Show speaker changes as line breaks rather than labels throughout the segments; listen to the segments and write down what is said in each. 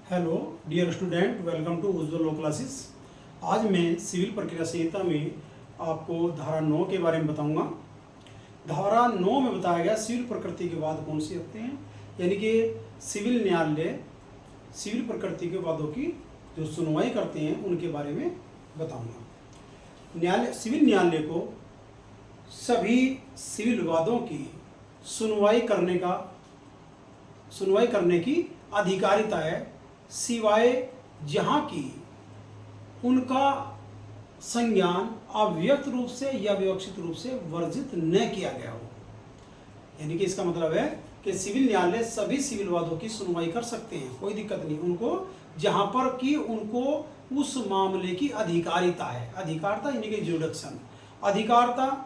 Hello dear student, welcome to Ujjwal law classes. आज मैं civil प्रक्रिया संहिता में आपको धारा 9 के बारे में बताऊंगा। धारा 9 में बताया गया सिविल प्रकृति के वाद कौन से होते हैं, यानी कि सिविल न्यायालय सिविल प्रकृति के वादों की जो सुनवाई करते हैं उनके बारे में बताऊंगा। सिविल न्यायालय को सभी सिविल वादों की सुनवाई करने की अधिकारिता है, सिवाय जहाँ की उनका संज्ञान अव्यक्त रूप से या विवक्षित रूप से वर्जित न किया गया हो। यानी कि इसका मतलब है कि सिविल न्यायालय सभी सिविल वादों की सुनवाई कर सकते हैं, कोई दिक्कत नहीं उनको, जहाँ पर कि उनको उस मामले की अधिकारिता है। अधिकारिता यानी कि जुडिक्शन, अधिकारिता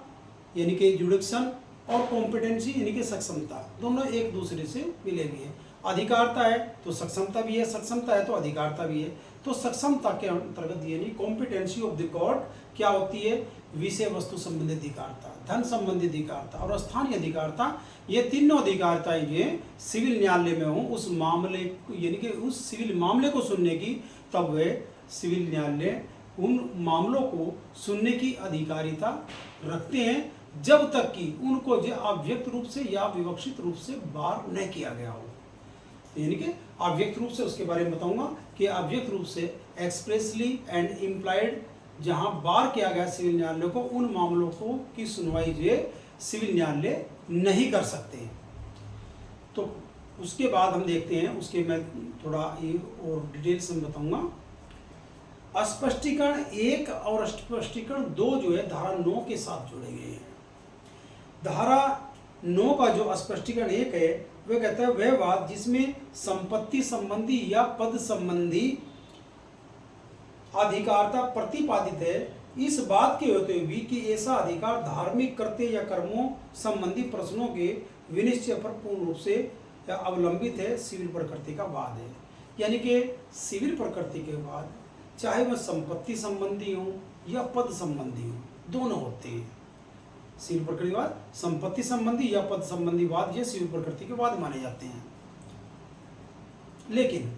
यानी कि जुडिक्शन और कॉम्पिटेंसी यानी कि सक्षमता, दोनों एक दूसरे से मिले हुए हैं। अधिकारिता है तो सक्षमता भी है, सक्षमता है तो अधिकारिता भी है। तो सक्षमता के अंतर्गत यानी कॉम्पिटेंसी ऑफ द कोर्ट क्या होती है? विषय वस्तु संबंधी अधिकारिता, धन संबंधी अधिकारिता और स्थानीय अधिकारिता, ये तीनों अधिकारिताएं ये सिविल न्यायालय में हो उस मामले यानी कि उस सिविल मामले को सुनने की, तब वह सिविल न्यायालय उन मामलों को सुनने की अधिकारिता रखते हैं जब तक कि उनको जो अव्यक्त रूप से या विवक्षित रूप से बार न किया गया हो। यानी कि अव्यक्त रूप से उसके बारे में बताऊंगा कि अव्यक्त रूप से एक्सप्रेसली एंड इम्प्लाइड जहां बार किया गया सिविल न्यायालय को, उन मामलों को की सुनवाई जो सिविल न्यायालय नहीं कर सकते। तो उसके बाद हम देखते हैं, उसके मैं थोड़ा ये और डिटेल्स में बताऊंगा। स्पष्टीकरण 1 और स्पष्टीकरण 2 जो है धारा 9 के साथ जोड़े गए हैं। धारा 9 का जो स्पष्टीकरण 1 है वह कहता है वह वाद जिसमें संपत्ति संबंधी या पद संबंधी अधिकारिता प्रतिपादित है, इस बात के होते हुए भी कि ऐसा अधिकार धार्मिक कृत्य या कर्मों संबंधी प्रश्नों के विनिश्चय पर पूर्ण रूप से अवलंबित है, सिविल प्रकृति का वाद है। यानी कि सिविल प्रकृति के वाद चाहे वह संपत्ति संबंधी हो या पद संबंधी हो, दोनों होते हैं। सिविल प्रकृति वाद संपत्ति संबंधी या पद संबंधी वाद ये सिविल प्रकृति के वाद माने जाते हैं। लेकिन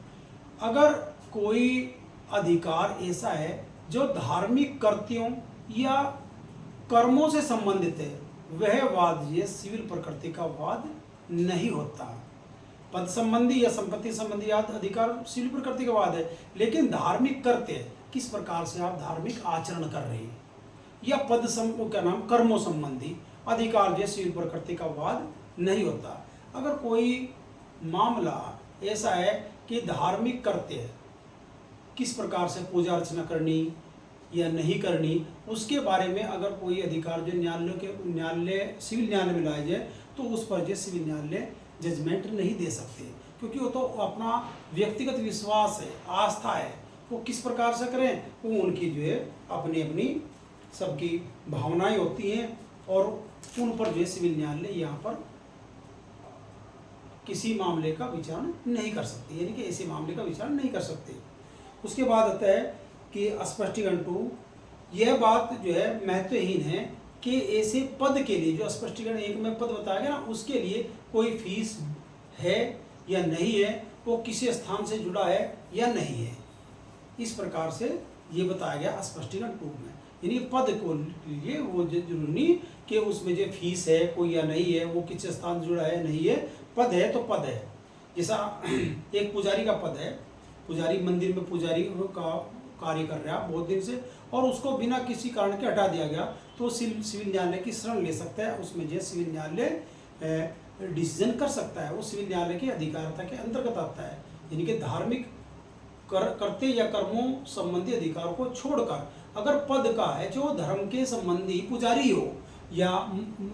अगर कोई अधिकार ऐसा है जो धार्मिक कृत्यों या कर्मों से संबंधित है, वह वाद ये सिविल प्रकृति का वाद नहीं होता। पद संबंधी या संपत्ति संबंधी अधिकार सिविल प्रकृति का वाद है, लेकिन धार्मिक कृत्य किस प्रकार से आप धार्मिक आचरण कर रहे हैं या पद क्या नाम कर्मों संबंधी अधिकार जो सिविल प्रकृति का वाद नहीं होता। अगर कोई मामला ऐसा है कि धार्मिक कृत्य किस प्रकार से पूजा अर्चना करनी या नहीं करनी, उसके बारे में अगर कोई अधिकार जो सिविल न्यायालय में लाया जाए तो उस पर जो सिविल न्यायालय जजमेंट नहीं दे सकते, क्योंकि वो तो अपना व्यक्तिगत विश्वास है, आस्था है, वो किस प्रकार से करें, वो उनकी जो है अपनी अपनी सबकी भावनाएं होती हैं और उन पर जो सिविल न्यायालय यहाँ पर किसी मामले का विचारण नहीं कर सकते, यानी कि ऐसे मामले का विचारण नहीं कर सकते। उसके बाद आता है कि स्पष्टीकरण 2, यह बात जो है महत्वहीन है कि ऐसे पद के लिए, जो स्पष्टीकरण 1 में पद बताया गया ना, उसके लिए कोई फीस है या नहीं है, वो किसी स्थान से जुड़ा है या नहीं है, इस प्रकार से ये बताया गया स्पष्टीकरण 2 में। यानी पद को लिए वो जरूरी नहीं कि उसमें जो फीस है कोई या नहीं है, वो किस स्थान से जुड़ा है नहीं है, पद है तो पद है। जैसा एक पुजारी का पद है, पुजारी मंदिर में पुजारी का कार्य कर रहा है बहुत दिन से, और उसको बिना किसी कारण के हटा दिया गया तो सिविल न्यायालय की शरण ले सकता है, उसमें जो सिविल न्यायालय डिसीजन कर सकता है, वो सिविल न्यायालय की अधिकारिता के अंतर्गत आता है। यानी कि धार्मिक करते या कर्मों संबंधी अधिकारों को छोड़कर अगर पद का है जो धर्म के संबंधी पुजारी हो या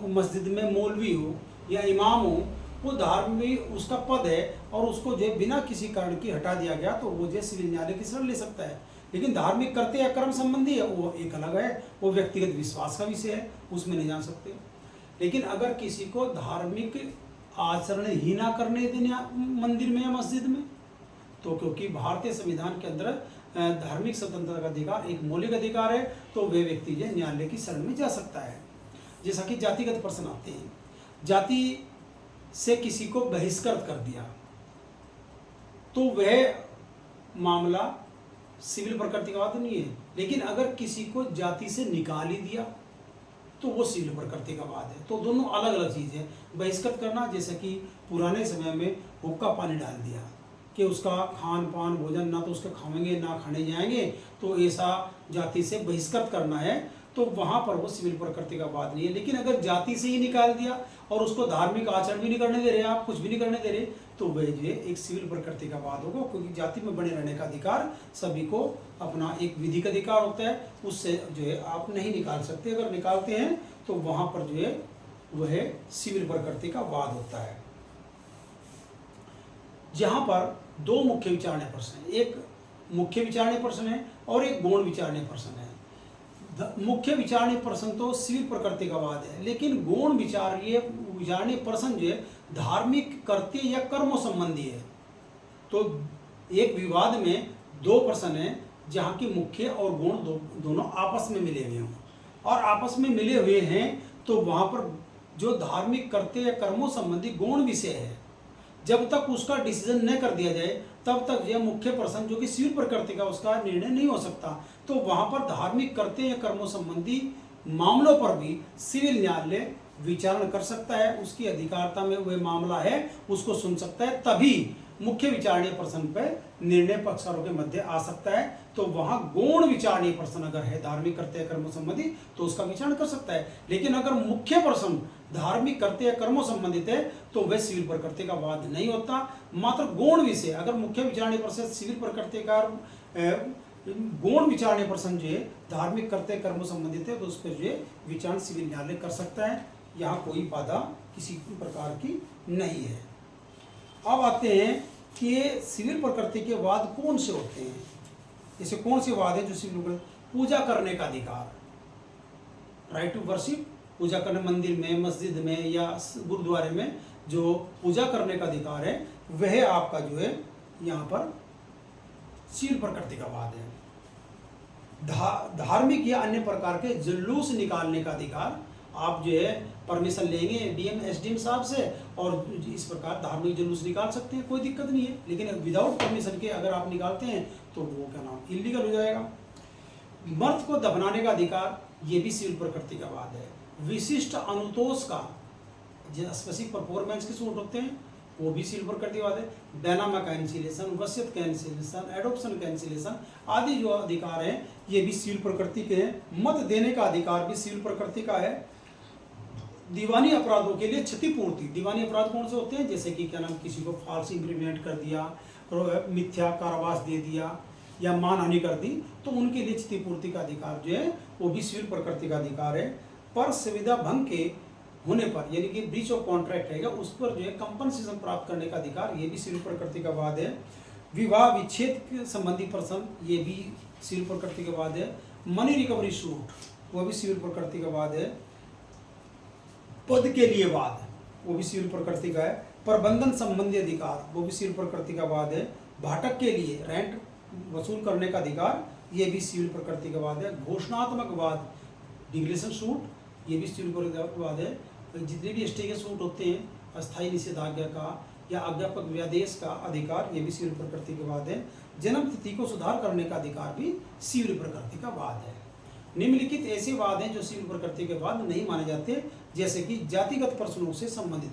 मस्जिद में मौलवी हो या इमाम हो, वो धार्मिक उसका पद है और उसको जो बिना किसी कारण की हटा दिया गया तो वो जो सिविल न्यायालय की शरण ले सकता है। लेकिन धार्मिक करते या कर्म संबंधी है वो एक अलग है, वो व्यक्तिगत विश्वास का विषय है, उसमें नहीं जा सकते। लेकिन अगर किसी को धार्मिक आचरण ही ना करने देने मंदिर में या मस्जिद में, तो क्योंकि भारतीय संविधान के अंदर धार्मिक स्वतंत्रता का अधिकार एक मौलिक अधिकार है, तो वह व्यक्ति जो न्यायालय की शरण में जा सकता है। जैसा कि जातिगत प्रश्न आते हैं, जाति से किसी को बहिष्कृत कर दिया तो वह मामला सिविल प्रकृति का वाद नहीं है। लेकिन अगर किसी को जाति से निकाल ही दिया तो वो सिविल प्रकृति का वाद है। तो दोनों अलग अलग चीज़ है। बहिष्कृत करना, जैसे कि पुराने समय में हुक्का पानी डाल दिया कि उसका खान पान भोजन ना तो उसके खाएंगे ना खाने जाएंगे, तो ऐसा जाति से बहिष्कृत करना है, तो वहाँ पर वो सिविल प्रकृति का वाद नहीं है। लेकिन अगर जाति से ही निकाल दिया और उसको धार्मिक आचरण भी नहीं करने दे रहे, आप कुछ भी नहीं करने दे रहे, तो वह जो है एक सिविल प्रकृति का वाद होगा। क्योंकि जाति में बने रहने का अधिकार सभी को अपना एक विधिक अधिकार होता है, उससे जो है आप नहीं निकाल सकते। अगर निकालते हैं तो वहाँ पर जो है वह सिविल प्रकृति का वाद होता है। जहाँ पर दो मुख्य विचारणीय प्रश्न है, एक मुख्य विचारणीय प्रश्न है और एक गौण विचारणीय प्रश्न है। मुख्य विचारणीय प्रश्न तो सिविल प्रकृति का वाद है, लेकिन गौण विचारणीय प्रश्न जो है धार्मिक कर्तव्य या कर्मों संबंधी है। तो एक विवाद में दो प्रश्न हैं जहाँ की मुख्य और गौण दोनों आपस में मिले हुए हों, और आपस में मिले हुए हैं तो वहाँ पर जो धार्मिक कर्तव्य या कर्मों संबंधी गौण विषय है, जब तक उसका डिसीजन न कर दिया जाए तब तक यह मुख्य प्रश्न जो कि सिविल प्रकृति का, उसका निर्णय नहीं हो सकता। तो वहाँ पर धार्मिक कर्तव्य या कर्मों संबंधी मामलों पर भी सिविल न्यायालय विचारण कर सकता है, उसकी अधिकारिता में वह मामला है उसको सुन सकता है, तभी मुख्य विचारणीय प्रश्न पर निर्णय पक्षकारों के मध्य आ सकता है। तो वहाँ गौण विचारणीय प्रश्न अगर है धार्मिक कर्तव्य कर्मों संबंधी तो उसका विचारण कर सकता है। लेकिन अगर मुख्य प्रश्न धार्मिक कर्तव्य कर्मों संबंधित है तो वह सिविल प्रकृति का वाद नहीं होता। मात्र गौण विषय, अगर मुख्य विचारणीय प्रश्न सिविल प्रकृति का, गौण विचारणीय प्रश्न जो है धार्मिक कर्तव्य कर्मों संबंधित है तो उस पर जो है विचारण सिविल न्यायालय कर सकता है। यहाँ कोई बाधा किसी प्रकार की नहीं है। अब आते हैं कि ये सिविल प्रकृति के वाद कौन से होते हैं। जैसे कौन से वाद है जो सिविल प्रकृति, पूजा करने का अधिकार, राइट टू वर्शिप, पूजा करने मंदिर में, मस्जिद में या गुरुद्वारे में जो पूजा करने का अधिकार है वह आपका जो है यहाँ पर सिविल प्रकृति का वाद है। धार्मिक या अन्य प्रकार के जुलूस निकालने का अधिकार, आप जो है परमिशन लेंगे डीएम एसडीएम साहब से और इस प्रकार धार्मिक जुलूस निकाल सकते हैं, कोई दिक्कत नहीं है। लेकिन विदाउट परमिशन के अगर आप निकालते हैं तो वो क्या नाम इलीगल हो जाएगा। मर्द को दफनाने का अधिकार, ये भी सिविल प्रकृति का वाद है। विशिष्ट अनुतोष का, जो स्पेसिफिक परफॉर्मेंस के सूट होते हैं वो भी सिविल प्रकृति वाद है। बैनामा कैंसिलेशन, वसीयत कैंसिलेशन, एडॉप्शन कैंसिलेशन आदि जो अधिकार हैं ये भी सिविल प्रकृति के हैं। मत देने का अधिकार भी सिविल प्रकृति का है। दीवानी अपराधों के लिए क्षतिपूर्ति, दीवानी अपराध कौन से होते हैं, जैसे कि क्या नाम किसी को फॉल्स इंप्लीमेंट कर दिया, मिथ्या कारावास दे दिया या मानहानि कर दी, तो उनके लिए क्षतिपूर्ति का अधिकार जो है वो भी सिविल प्रकृति का अधिकार है। पर संविदा भंग के होने पर यानी कि ब्रीच ऑफ कॉन्ट्रैक्ट रहेगा उस पर जो है कंपनसेशन प्राप्त करने का अधिकार, ये भी सिविल प्रकृति का वाद है। विवाह विच्छेद के संबंधी प्रश्न, ये भी सिविल प्रकृति का वाद है। मनी रिकवरी सूट, वो भी सिविल प्रकृति का वाद है। पद के लिए वाद, वो भी सिविल प्रकृति का है। प्रबंधन संबंधी अधिकार, वो भी सिविल प्रकृति का वाद है। भाटक के लिए रेंट वसूल करने का अधिकार, ये भी सिविल प्रकृति का वाद है। घोषणात्मक वाद, डिक्लेरेशन सूट, ये भी सिविल प्रकृति का वाद है। जितने भी स्टे के सूट होते हैं, अस्थायी निषेधाज्ञा का या अज्ञापक व्यादेश का अधिकार, ये भी सिविल प्रकृति का वाद है। जन्म तिथि को सुधार करने का अधिकार भी सिविल प्रकृति का वाद है। निम्नलिखित ऐसे वाद हैं जो सिविल प्रकृति के वाद नहीं माने जाते, जैसे कि जातिगत प्रश्नों से संबंधित,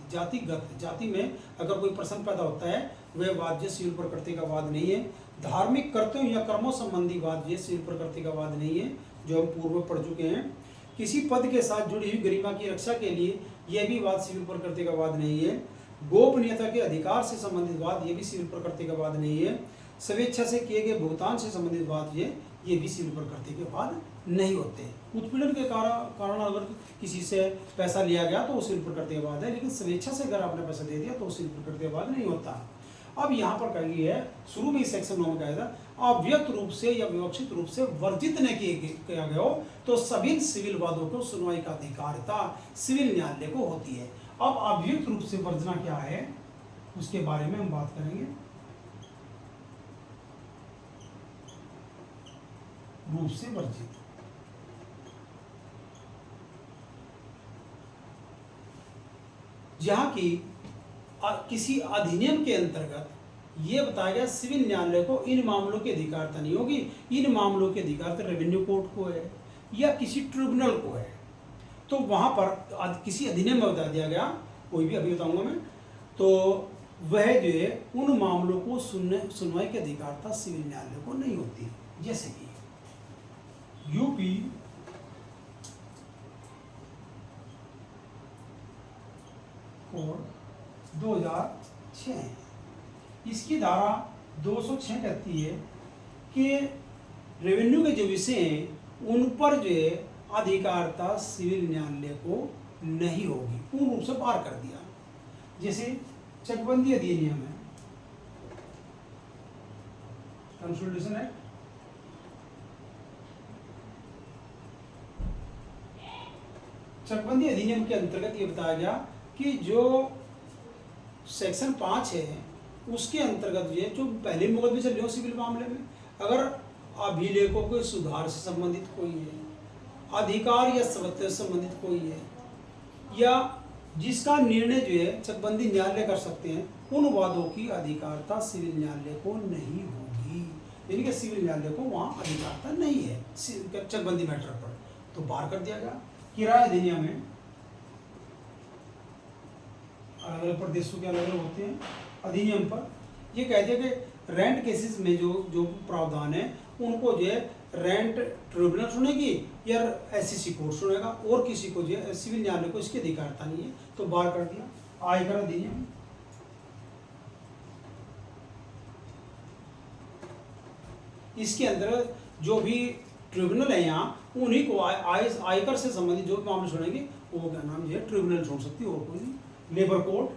जाति में अगर कोई प्रश्न पैदा होता है वह वाद जो सिविल प्रकृति का वाद नहीं है। धार्मिक कर्तव्यों या कर्मों संबंधी वाद ये सिविल प्रकृति का वाद नहीं है, जो हम पूर्व पढ़ चुके हैं। किसी पद के साथ जुड़ी हुई गरिमा की रक्षा के लिए यह भी वाद सिविल प्रकृति का वाद नहीं है। गोपनीयता के अधिकार से संबंधित वाद, ये भी सिविल प्रकृति का वाद नहीं है। स्वेच्छा से किए गए भुगतान से संबंधित वाद ये भी सिविल प्रकृति के वाद नहीं होते। उत्पीड़न के कारण अगर किसी से पैसा लिया गया तो वो सिविल प्रकृति का वाद है, लेकिन स्वेच्छा से अगर आपने पैसा दे दिया तो सिविल प्रकृति का वाद नहीं होता। अब यहाँ पर कही है, शुरू में इस सेक्शन में कहा था, अव्यक्त रूप से या विवक्षित रूप से वर्जित न किया गया हो तो सभी सिविल वादों को सुनवाई का अधिकारिता सिविल न्यायालय को होती है। अब अव्यक्त रूप से वर्जना क्या है उसके बारे में हम बात करेंगे। रूप से वर्जित, जहां की किसी अधिनियम के अंतर्गत ये बताया गया सिविल न्यायालय को इन मामलों की अधिकारता नहीं होगी, इन मामलों की अधिकारता रेवेन्यू कोर्ट को है या किसी ट्रिब्यूनल को है। तो वहाँ पर किसी अधिनियम में बता दिया गया, कोई भी अभी बताऊंगा मैं, तो वह जो है उन मामलों को सुनवाई की अधिकारता सिविल न्यायालय को नहीं होती। जैसे कि यूपी कोड 2006, इसकी धारा 206 कहती है कि रेवेन्यू के जो विषय हैं उन पर जो है अधिकारता सिविल न्यायालय को नहीं होगी, पूर्ण रूप से पार कर दिया। जैसे चकबंदी अधिनियम है, कंसोलिडेशन एक्ट, चकबंदी अधिनियम के अंतर्गत ये बताया गया कि जो सेक्शन 5 है उसके अंतर्गत ये जो पहले मुकदमे चल रहे हो सिविल मामले में, अगर अभिलेखों के सुधार से संबंधित कोई है, अधिकार या सत्य से संबंधित कोई है, या जिसका निर्णय जो है चकबंदी न्यायालय कर सकते हैं, उन वादों की अधिकारता सिविल न्यायालय को नहीं होगी। यानी कि सिविल न्यायालय को वहाँ अधिकारता नहीं है चकबंदी मैटर पर, तो बाहर कर दिया गया। किराया अधिनियम है, अलग अलग प्रदेशों के अलग अलग होते हैं अधिनियम पर, ये कहते हैं कि रेंट केसेस में जो प्रावधान है उनको जो है रेंट ट्रिब्यूनल सुनेगी या एससीसी कोर्ट सुनेगा, और किसी को जो है सिविल न्यायालय को इसकी अधिकारता नहीं है, तो बाहर कर दिया। आयकर अधिनियम, इसके अंदर जो भी ट्रिब्यूनल है यहाँ उन्हीं को आयकर से संबंधित जो भी मामले सुनेंगे वो क्या नाम जो है ट्रिब्यूनल छोड़ सकती है, और कोई नहीं। लेबर कोर्ट,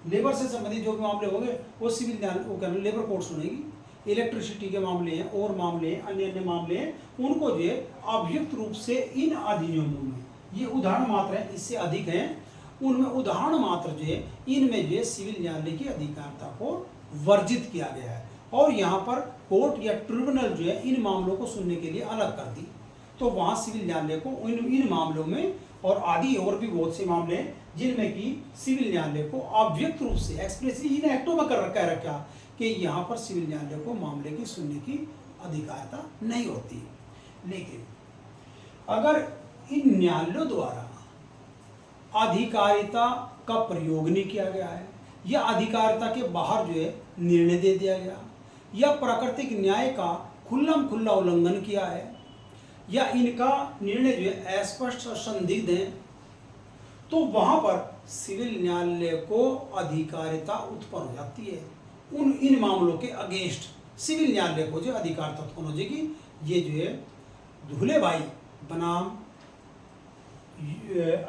लेबर से संबंधित जो भी मामले होंगे वो सिविल न्यायालय वो क्या लेबर कोर्ट सुनेगी। इलेक्ट्रिसिटी के मामले हैं और मामले हैं, अन्य अन्य मामले हैं, उनको जो है अभियुक्त रूप से इन अधिनियमों में, ये उदाहरण मात्र है, इससे अधिक हैं, उनमें उदाहरण मात्र जो है इनमें जो है सिविल न्यायालय की अधिकारता को वर्जित किया गया है, और यहाँ पर कोर्ट या ट्रिब्यूनल जो है इन मामलों को सुनने के लिए अलग कर दी। तो वहाँ सिविल न्यायालय को इन मामलों में, और आदि और भी बहुत से मामले हैं जिनमें कि सिविल न्यायालय को अव्यक्त रूप से एक्सप्रेसली इन एक्टों में कह रखा कि यहाँ पर सिविल न्यायालय को मामले की सुनने की अधिकारता नहीं होती। लेकिन अगर इन न्यायालयों द्वारा अधिकारिता का प्रयोग नहीं किया गया है, या अधिकारिता के बाहर जो है निर्णय दे दिया गया, या प्राकृतिक न्याय का खुल्लम खुल्ला उल्लंघन किया है, या इनका निर्णय जो है अस्पष्ट और संदिग्ध है, तो वहां पर सिविल न्यायालय को अधिकारिता उत्पन्न हो जाती है। इन मामलों के अगेंस्ट सिविल न्यायालय को जो अधिकारिता उत्पन्न हो जाएगी। ये जो है धुले भाई बनाम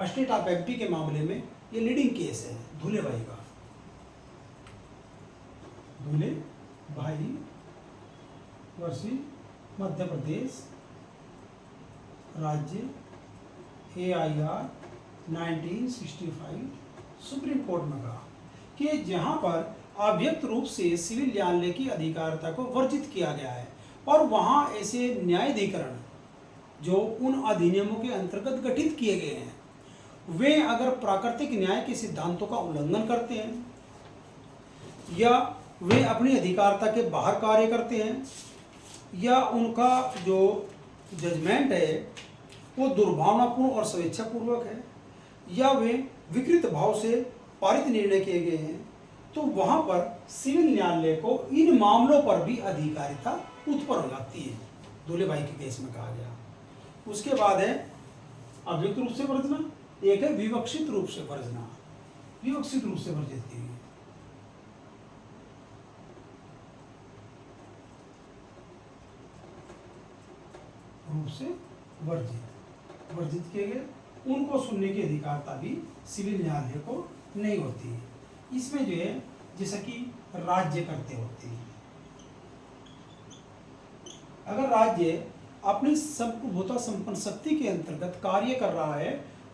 स्टेट ऑफ एमपी के मामले में ये लीडिंग केस है धुले भाई का। धुले भाई वर्सेस मध्य प्रदेश राज्य AIR 1965 सुप्रीम कोर्ट में कहा कि जहां पर अव्यक्त रूप से सिविल न्यायालय की अधिकारिता को वर्जित किया गया है, और वहां ऐसे न्यायाधिकरण जो उन अधिनियमों के अंतर्गत गठित किए गए हैं, वे अगर प्राकृतिक न्याय के सिद्धांतों का उल्लंघन करते हैं, या वे अपनी अधिकारिता के बाहर कार्य करते हैं, या उनका जो जजमेंट है वो दुर्भावनापूर्ण और स्वेच्छापूर्वक है, या वे विकृत भाव से पारित निर्णय किए गए हैं, तो वहां पर सिविल न्यायालय को इन मामलों पर भी अधिकारिता उत्पन्न हो जाती है। दूल्हे भाई के केस में कहा गया। उसके बाद है अव्यक्त रूप से वर्जना, एक है विवक्षित रूप से वर्जना। विवक्षित रूप से वर्जित की गई, रूप से वर्जित किए गए, उनको सुनने की अधिकारता भी सिविल न्यायालय को नहीं होती है। इसमें जो है जैसा कि राज्य करते होते हैं, अगर राज्य अपनी संप्रभुता संपन्न शक्ति के अंतर्गत कार्य कर रहा है,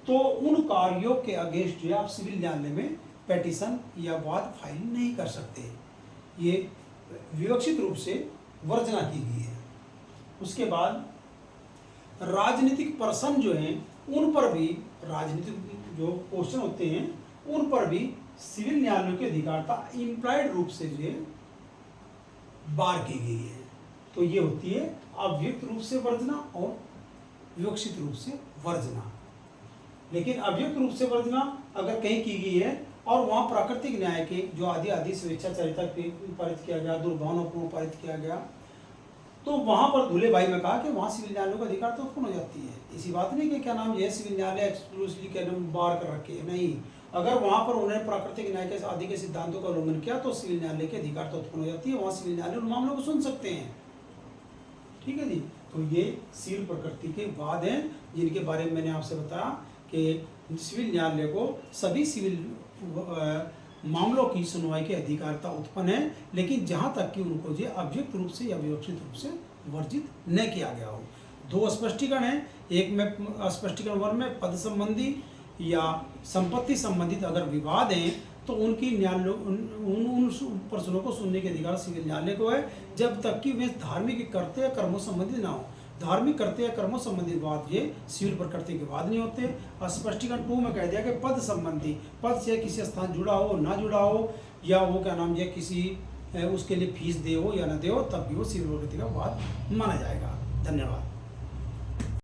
तो उन कार्यों के अगेंस्ट जो है आप सिविल न्यायालय में पेटिशन या वाद फाइल नहीं कर सकते। ये विवक्षित रूप से वर्जना की गई है। उसके बाद राजनीतिक पर्सन जो हैं उन पर भी, राजनीतिक जो क्वेश्चन होते हैं उन पर भी सिविल न्यायालयों की अधिकारिता इम्प्लाइड रूप से जो बार की गई है, तो ये होती है अव्यक्त रूप से वर्जना और विवक्षित रूप से वर्जना। लेकिन अव्यक्त रूप से वर्जना अगर कहीं की गई है और वहाँ प्राकृतिक न्याय के जो आदि आदि स्वेच्छाचारिता पारित किया गया, दुर्भावनापूर्ण पारित किया गया, तो वहाँ पर धुले भाई में कहा कि वहाँ सिविल न्यायालयों का अधिकार तो उत्पन्न हो जाती है। इसी बात नहीं कि क्या नाम यह सिविल न्यायालय एक्सक्लूसिवली क्या नाम बार कर रखे है, नहीं। अगर वहाँ पर उन्होंने प्राकृतिक न्याय के आदि के सिद्धांतों का उल्लंघन किया तो सिविल न्यायालय के अधिकार तो उत्पन्न हो जाती है, वहाँ सिविल न्यायालय उन मामलों को सुन सकते हैं। ठीक है जी। तो ये सिविल प्रकृति के वाद हैं जिनके बारे में मैंने आपसे बताया कि सिविल न्यायालय को सभी सिविल मामलों की सुनवाई की अधिकारिता उत्पन्न है, लेकिन जहाँ तक कि उनको जो अव्यक्त रूप से या विवक्षित रूप से वर्जित न किया गया हो। दो स्पष्टीकरण हैं, एक में स्पष्टीकरण 1 में पद संबंधी या संपत्ति संबंधित अगर विवाद हैं तो उनकी न्यायालय उन प्रश्नों को सुनने के अधिकार सिविल न्यायालय को है, जब तक कि वे धार्मिक कर्तव्य या कर्मों संबंधित ना हो। धार्मिक कर्तव्य या कर्मों संबंधित वाद ये सिविल प्रकृति के वाद नहीं होते। स्पष्टीकरण 2 में कह दिया कि पद संबंधी, पद से किसी स्थान जुड़ा हो ना जुड़ा हो, या वो क्या नाम है किसी उसके लिए फीस दे हो या ना दे हो, तब भी वो सिविल प्रकृति का वाद माना जाएगा। धन्यवाद।